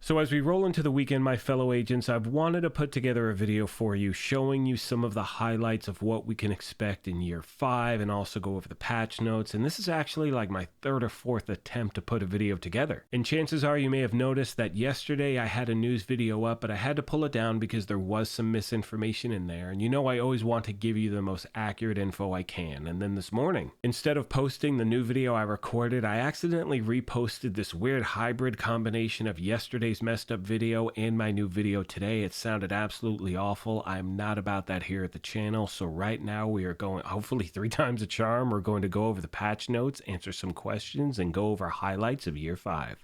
So as we roll into the weekend, my fellow agents, I've wanted to put together a video for you showing you some of the highlights of what we can expect in year 5 and also go over the patch notes. And this is actually like my 3rd or 4th attempt to put a video together. And chances are you may have noticed that yesterday I had a news video up, but I had to pull it down because there was some misinformation in there. And you know I always want to give you the most accurate info I can. And then this morning, instead of posting the new video I recorded, I accidentally reposted this weird hybrid combination of yesterday's messed up video and my new video today. It sounded absolutely awful. I'm not about that here at the channel. So right now we are going, hopefully 3 times a charm, we're going to go over the patch notes, answer some questions, and go over highlights of year 5.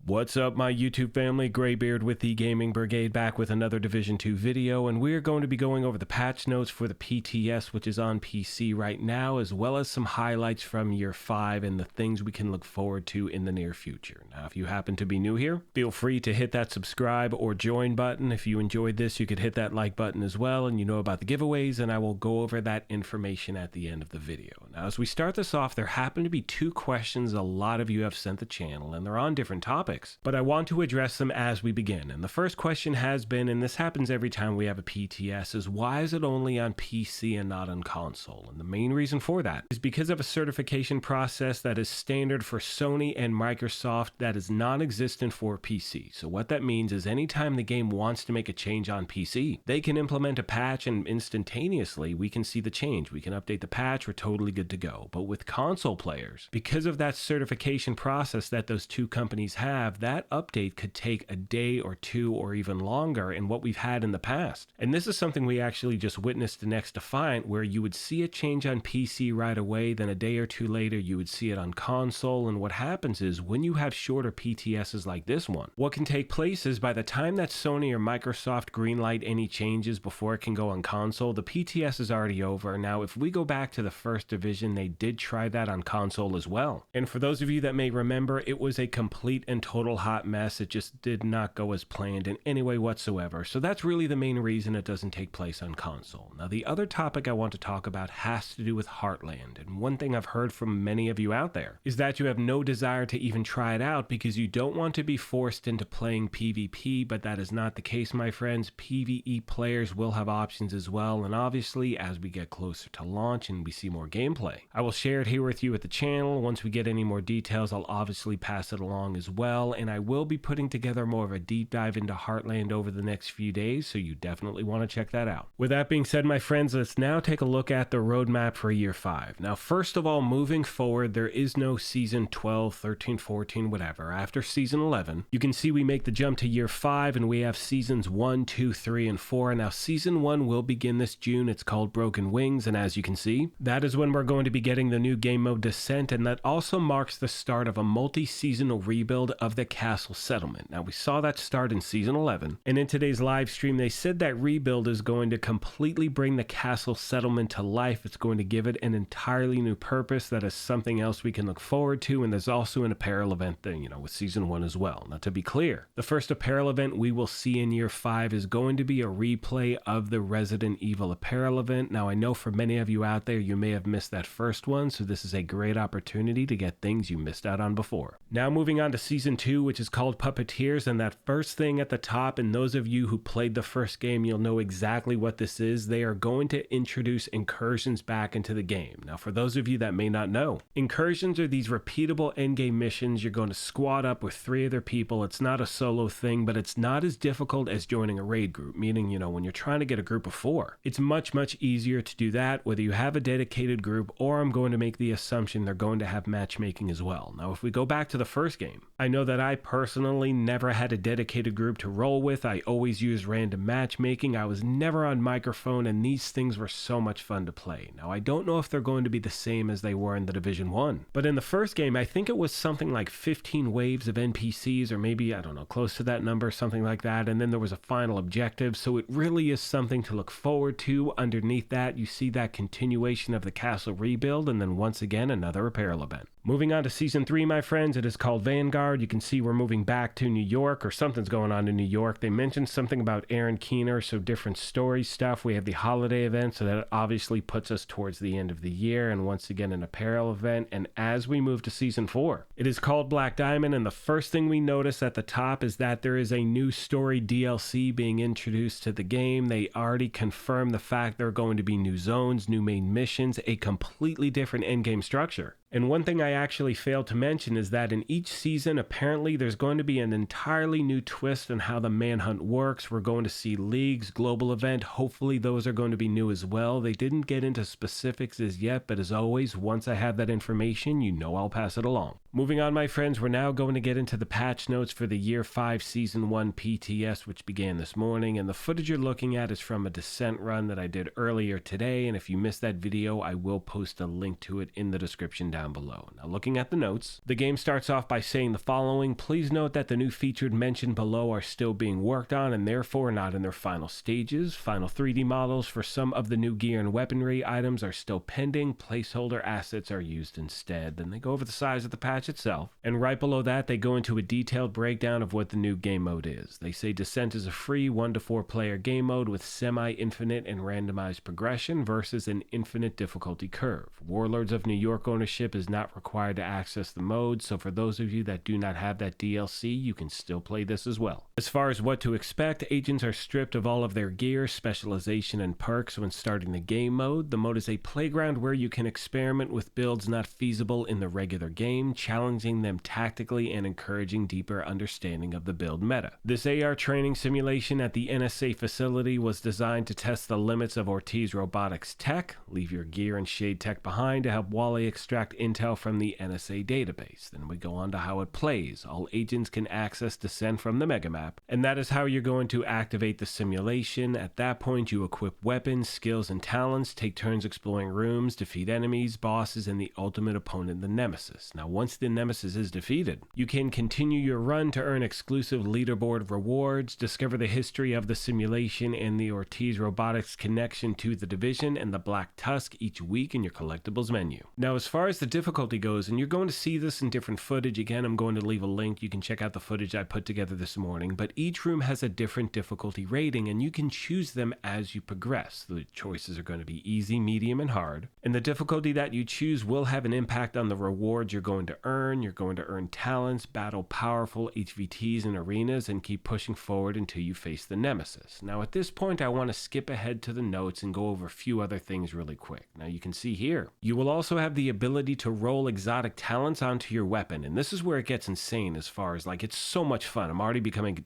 What's up, my YouTube family? Graybeard with the Gaming Brigade, back with another Division 2 video, and we're going to be going over the patch notes for the PTS, which is on PC right now, as well as some highlights from year 5 and the things we can look forward to in the near future. Now, if you happen to be new here, feel free to hit that subscribe or join button. If you enjoyed this, you could hit that like button as well, and you know about the giveaways, and I will go over that information at the end of the video. Now, as we start this off, there happen to be 2 questions a lot of you have sent the channel, and they're on different topics, but I want to address them as we begin. And the first question has been, and this happens every time we have a PTS, is why is it only on PC and not on console? And the main reason for that is because of a certification process that is standard for Sony and Microsoft that is non-existent for PC. So what that means is anytime the game wants to make a change on PC, they can implement a patch and instantaneously we can see the change. We can update the patch, we're totally good to go. But with console players, because of that certification process that those 2 companies have, that update could take a day or 2 or even longer in what we've had in the past. And this is something we actually just witnessed in Next Defiant, where you would see a change on PC right away, then a day or 2 later you would see it on console. And what happens is when you have shorter PTSs like this one, what can take place is by the time that Sony or Microsoft greenlight any changes before it can go on console, the PTS is already over. Now, if we go back to the first division, they did try that on console as well. And for those of you that may remember, it was a complete and total hot mess. It just did not go as planned in any way whatsoever. So that's really the main reason it doesn't take place on console. Now, the other topic I want to talk about has to do with Heartland. And one thing I've heard from many of you out there is that you have no desire to even try it out because you don't want to be forced into playing PvP, but that is not the case, my friends. PvE players will have options as well. And obviously, as we get closer to launch and we see more gameplay, I will share it here with you at the channel. Once we get any more details, I'll obviously pass it along as well. And I will be putting together more of a deep dive into Heartland over the next few days, so you definitely want to check that out. With that being said, my friends, let's now take a look at the roadmap for year 5. Now, first of all, moving forward, there is no season 12, 13, 14, whatever. After season 11, you can see we make the jump to year 5 and we have seasons 1, 2, 3, and 4. Now, season 1 will begin this June. It's called Broken Wings, and as you can see, that is when we're going to be getting the new game mode Descent, and that also marks the start of a multi-seasonal rebuild of the castle settlement. Now, we saw that start in season 11, and in today's live stream they said that rebuild is going to completely bring the castle settlement to life. It's going to give it an entirely new purpose. That is something else we can look forward to, and there's also an apparel event thing, with season 1 as well. Now, to be clear, the first apparel event we will see in year 5 is going to be a replay of the Resident Evil apparel event. Now, I know for many of you out there, you may have missed that first one, so this is a great opportunity to get things you missed out on before. Now, moving on to season 2, which is called Puppeteers, and that first thing at the top, and those of you who played the first game, you'll know exactly what this is. They are going to introduce incursions back into the game. Now, for those of you that may not know, incursions are these repeatable endgame missions. You're going to squad up with 3 other people. It's not a solo thing, but it's not as difficult as joining a raid group, meaning, when you're trying to get a group of 4, it's much, much easier to do that, whether you have a dedicated group, or I'm going to make the assumption they're going to have matchmaking as well. Now, if we go back to the first game, I know that I personally never had a dedicated group to roll with. I always used random matchmaking. I was never on microphone, and these things were so much fun to play. Now, I don't know if they're going to be the same as they were in the Division 1, but in the first game, I think it was something like 15 waves of NPCs, or maybe, I don't know, close to that number, something like that, and then there was a final objective, so it really is something to look forward to. Underneath that, you see that continuation of the castle rebuild, and then once again, another apparel event. Moving on to Season 3, my friends, it is called Vanguard. You can see we're moving back to New York, or something's going on in New York. They mentioned something about Aaron Keener, so different story stuff. We have the holiday event, so that obviously puts us towards the end of the year, and once again an apparel event. And as we move to Season 4, it is called Black Diamond, and the first thing we notice at the top is that there is a new story DLC being introduced to the game. They already confirmed the fact there are going to be new zones, new main missions, a completely different endgame structure. And one thing I actually failed to mention is that in each season, apparently there's going to be an entirely new twist on how the manhunt works. We're going to see leagues, global event. Hopefully those are going to be new as well. They didn't get into specifics as yet, but as always, once I have that information, you know I'll pass it along. Moving on, my friends, we're now going to get into the patch notes for the Year 5 Season 1 PTS, which began this morning. And the footage you're looking at is from a descent run that I did earlier today. And if you missed that video, I will post a link to it in the description down below. Now, looking at the notes, the game starts off by saying the following: please note that the new features mentioned below are still being worked on and therefore not in their final stages. Final 3D models for some of the new gear and weaponry items are still pending. Placeholder assets are used instead. Then they go over the size of the patch itself, and right below that they go into a detailed breakdown of what the new game mode is. They say Descent is a free 1 to 4 player game mode with semi-infinite and randomized progression versus an infinite difficulty curve. Warlords of New York ownership is not required to access the mode, so for those of you that do not have that DLC, you can still play this as well. As far as what to expect, agents are stripped of all of their gear, specialization, and perks when starting the game mode. The mode is a playground where you can experiment with builds not feasible in the regular game, challenging them tactically and encouraging deeper understanding of the build meta. This AR training simulation at the NSA facility was designed to test the limits of Ortiz Robotics tech. Leave your gear and shade tech behind to help Wally extract intel from the NSA database. Then we go on to how it plays. All agents can access Descent from the megamap, and that is how you're going to activate the simulation. At that point, you equip weapons, skills, and talents, take turns exploring rooms, defeat enemies, bosses, and the ultimate opponent, the Nemesis. Now, once the Nemesis is defeated, you can continue your run to earn exclusive leaderboard rewards, discover the history of the simulation and the Ortiz Robotics connection to the Division and the Black Tusk each week in your collectibles menu. Now, as far as the difficulty goes, and you're going to see this in different footage, again, I'm going to leave a link. You can check out the footage I put together this morning, but each room has a different difficulty rating, and you can choose them as you progress. The choices are going to be easy, medium, and hard, and the difficulty that you choose will have an impact on the rewards you're going to earn. You're going to earn talents, battle powerful HVTs in arenas, and keep pushing forward until you face the Nemesis. Now, at this point, I want to skip ahead to the notes and go over a few other things really quick. Now, you can see here, you will also have the ability to roll exotic talents onto your weapon, and this is where it gets insane as far as, like, it's so much fun. I'm already becoming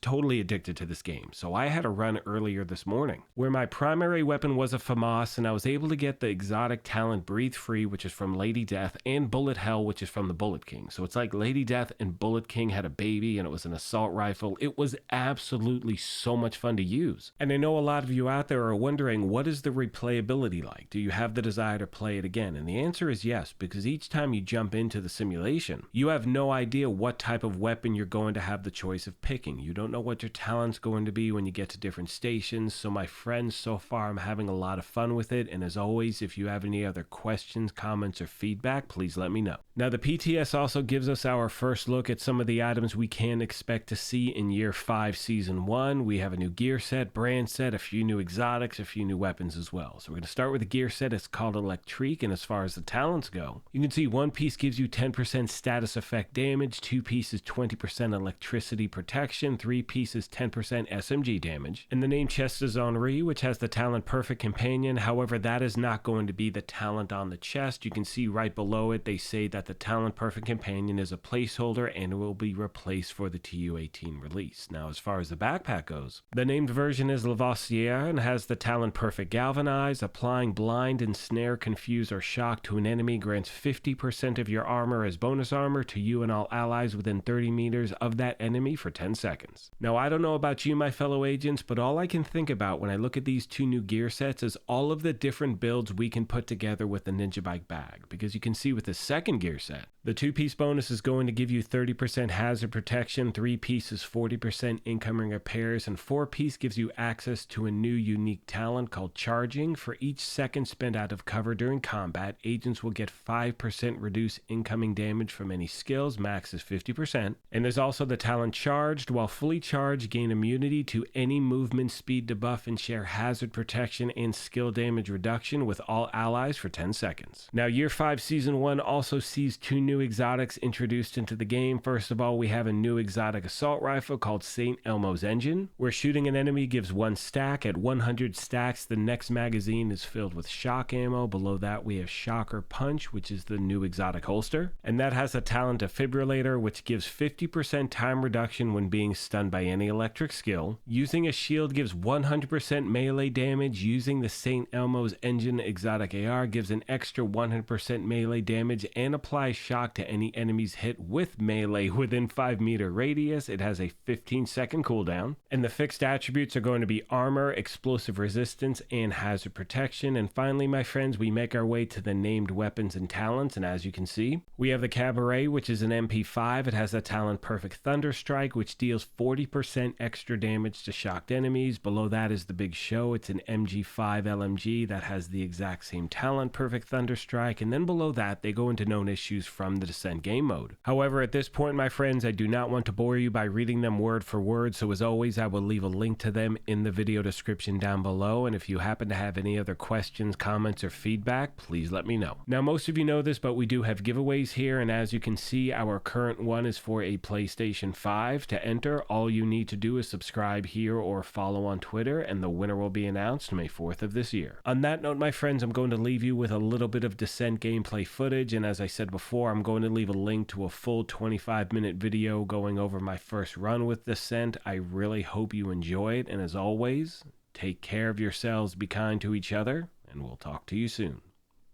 totally addicted to this game. So I had a run earlier this morning where my primary weapon was a FAMAS, and I was able to get the exotic talent Breathe Free, which is from Lady Death, and Bullet Hell, which is from the Bullet King. So it's like Lady Death and Bullet King had a baby, and it was an assault rifle. It was absolutely so much fun to use. And I know a lot of you out there are wondering, what is the replayability like? Do you have the desire to play it again? And the answer is yes, because each time you jump into the simulation, you have no idea what type of weapon you're going to have the choice of picking. You don't know what your talent's going to be when you get to different stations. So my friends, so far I'm having a lot of fun with it, and as always, if you have any other questions, comments, or feedback, please let me know. Now, the PTS also gives us our first look at some of the items we can expect to see in Year 5 Season 1. We have a new gear set, brand set, a few new exotics, a few new weapons as well. So we're going to start with the gear set. It's called Electrique, and as far as the talents go, you can see one piece gives you 10% status effect damage, 2 pieces 20% electricity protection, 3 pieces 10% SMG damage, and the name chest is Henri, which has the talent Perfect Companion. However, that is not going to be the talent on the chest. You can see right below it, they say that the talent Perfect Companion is a placeholder and it will be replaced for the TU-18 release. Now, as far as the backpack goes, the named version is Lavoisier and has the talent Perfect Galvanize. Applying blind, ensnare, confuse, or shock to an enemy grants 50% of your armor as bonus armor to you and all allies within 30 meters of that enemy for 10 seconds. Now, I don't know about you, my fellow agents, but all I can think about when I look at these two new gear sets is all of the different builds we can put together with the Ninja Bike bag, because you can see with the second gear set, The 2-piece bonus is going to give you 30% hazard protection, 3-piece is 40% incoming repairs, and 4-piece gives you access to a new unique talent called Charging. For each second spent out of cover during combat, agents will get 5% reduced incoming damage from any skills, max is 50%. And there's also the talent Charged. While fully charged, gain immunity to any movement speed debuff and share hazard protection and skill damage reduction with all allies for 10 seconds. Now, Year 5 Season 1 also sees 2 new exotics introduced into the game. First of all, we have a new exotic assault rifle called St. Elmo's Engine, where shooting an enemy gives 1 stack. At 100 stacks, the next magazine is filled with shock ammo. Below that, we have Shocker Punch, which is the new exotic holster, and that has a talent Defibrillator, which gives 50% time reduction when being stunned by any electric skill. Using a shield gives 100% melee damage. Using the St. Elmo's Engine exotic AR gives an extra 100% melee damage and applies shock to any enemies hit with melee within 5-meter radius. It has a 15-second cooldown, and the fixed attributes are going to be armor, explosive resistance, and hazard protection. And finally, my friends, we make our way to the named weapons and talents, and as you can see, we have the Cabaret, which is an MP5. It has a talent Perfect Thunderstrike, which deals 40% extra damage to shocked enemies. Below that is the Big Show. It's an MG5 LMG that has the exact same talent, Perfect Thunderstrike, and then below that they go into known issues from the Descent game mode. However, at this point, my friends, I do not want to bore you by reading them word for word, so as always, I will leave a link to them in the video description down below, and if you happen to have any other questions, comments, or feedback, please let me know. Now, most of you know this, but we do have giveaways here, and as you can see, our current one is for a PlayStation 5. To enter, all you need to do is subscribe here or follow on Twitter, and the winner will be announced May 4th of this year. On that note, my friends, I'm going to leave you with a little bit of Descent gameplay footage, and as I said before, I'm going to leave a link to a full 25-minute video going over my first run with Descent. I really hope you enjoy it, and as always, take care of yourselves, be kind to each other, and we'll talk to you soon.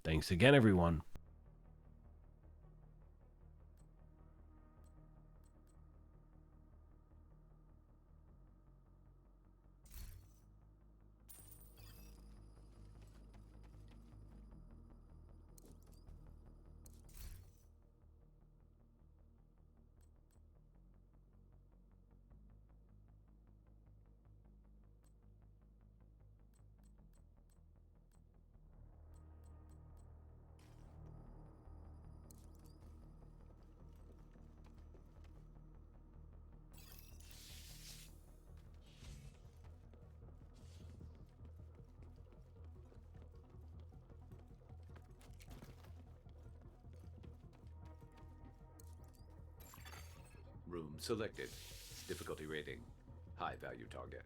Thanks again, everyone. Room selected. Difficulty rating. High value target.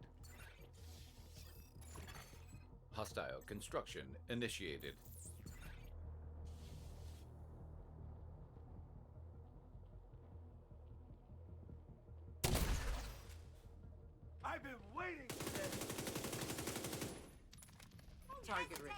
Hostile construction initiated. I've been waiting for this! Target rich.